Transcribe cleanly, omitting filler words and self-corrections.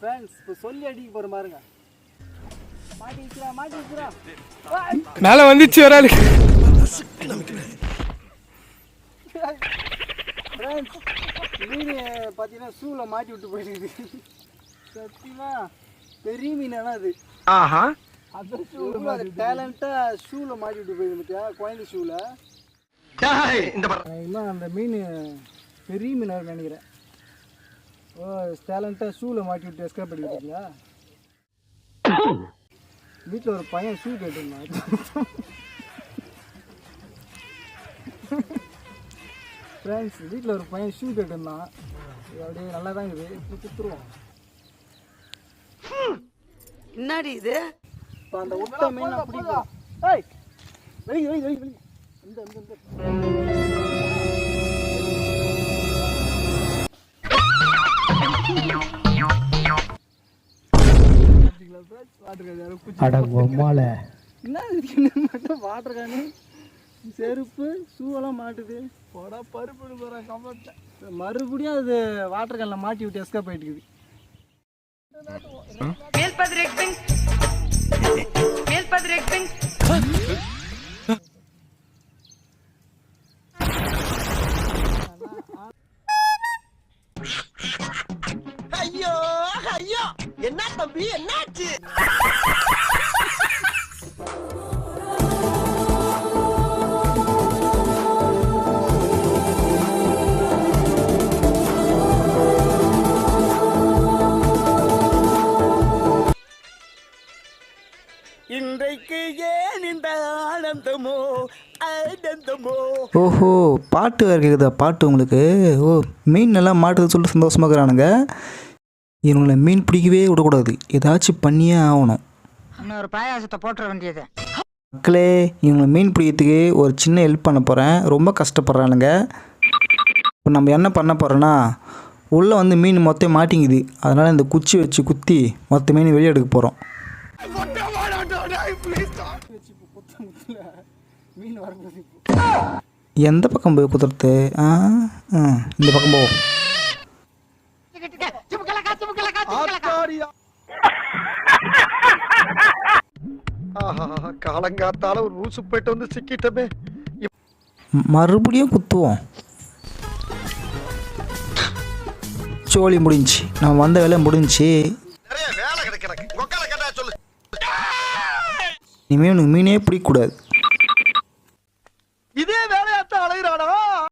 Friends இப்போ சொல்லி அடிக்க போகிற பாருங்க. மாட்டி வச்சுரா மேலே வந்துச்சு ஒரு ஆளுக்கு. ஃப்ரெண்ட்ஸ் மீன் பார்த்தீங்கன்னா ஷூவில் மாட்டி விட்டு போயிடுது. சத்தியமா பெரிய மீனானா அது. ஆஹா, அதான் ஷூவில் அது டேலண்ட்டாக ஷூவில் மாட்டி விட்டு போயிடுது பார்த்தியா, குழந்தை ஷூவில். இன்னும் அந்த மீன் பெரிய மீனாக நினைக்கிறேன். ஓ டேலண்ட்டாக ஷூவில் மாட்டி விட்டு எஸ்கேப் பண்ணிக்கிட்டீங்களா? வீட்டில் ஒரு பையன் ஷூ கேட்டுருந்தான். ஃப்ரெண்ட்ஸ் வீட்டில் ஒரு பையன் ஷூ கேட்டுருந்தான். அப்படியே நல்லா தான் இருக்குது. இப்போ கொடுத்துருவோம். என்னடி இது? இப்போ அந்த விட்ட மீன் பிடிக்கும். ஏய் வெளி வெளி வெளி வெளி இந்த இந்த இந்த வாட்டர் கேனு செருப்பு ஷூவெல்லாம் மாட்டுது. போடா பருப்பு போகிறேன் கம்பெட்டில். மறுபடியும் அது வாட்டர் கேனில் மாட்டி விட்டு எஸ்கேப் ஆகிட்டுக்குது. ஐயோ ஐயோ, என்ன தம்பி என்னாச்சு? இன்றைக்கு ஏன் இந்த ஆனந்தமோ ஆனந்தமோ? ஓஹோ, பாட்டு வேறு கேட்குதா? பாட்டு உங்களுக்கு? ஓ, மீன் நல்லா மாட்டுது சொல்லிட்டு சந்தோஷமாக இருக்கிறானுங்க. இவங்களை மீன் பிடிக்கவே விடக்கூடாது, ஏதாச்சும் பண்ணியே ஆகணும். இன்னொரு பாயாசத்தை போட்டுற வேண்டியது. மக்களே, இவங்களை மீன் பிடிக்கிறதுக்கு ஒரு சின்ன ஹெல்ப் பண்ண போகிறேன். ரொம்ப கஷ்டப்படுறானுங்க. இப்போ நம்ம என்ன பண்ண போகிறோன்னா, உள்ளே வந்து மீன் மொத்தம் மாட்டிங்குது. அதனால் இந்த குச்சி வச்சு குத்தி மொத்த மீன் வெளியே எடுக்க போகிறோம். மீன் வரக்கூடாது. எந்த பக்கம் போய் குத்துறது? இந்த பக்கம் போவோம். காலங்காத்தால ஒரு ரூசு போயிட்டு வந்து சிக்கிட்டமே. மறுபடியும் குத்துவோம். சோழி முடிஞ்சு, நம்ம வந்த வேலை முடிஞ்சு. இனிமேல் உனக்கு மீனே பிடிக்கக்கூடாது.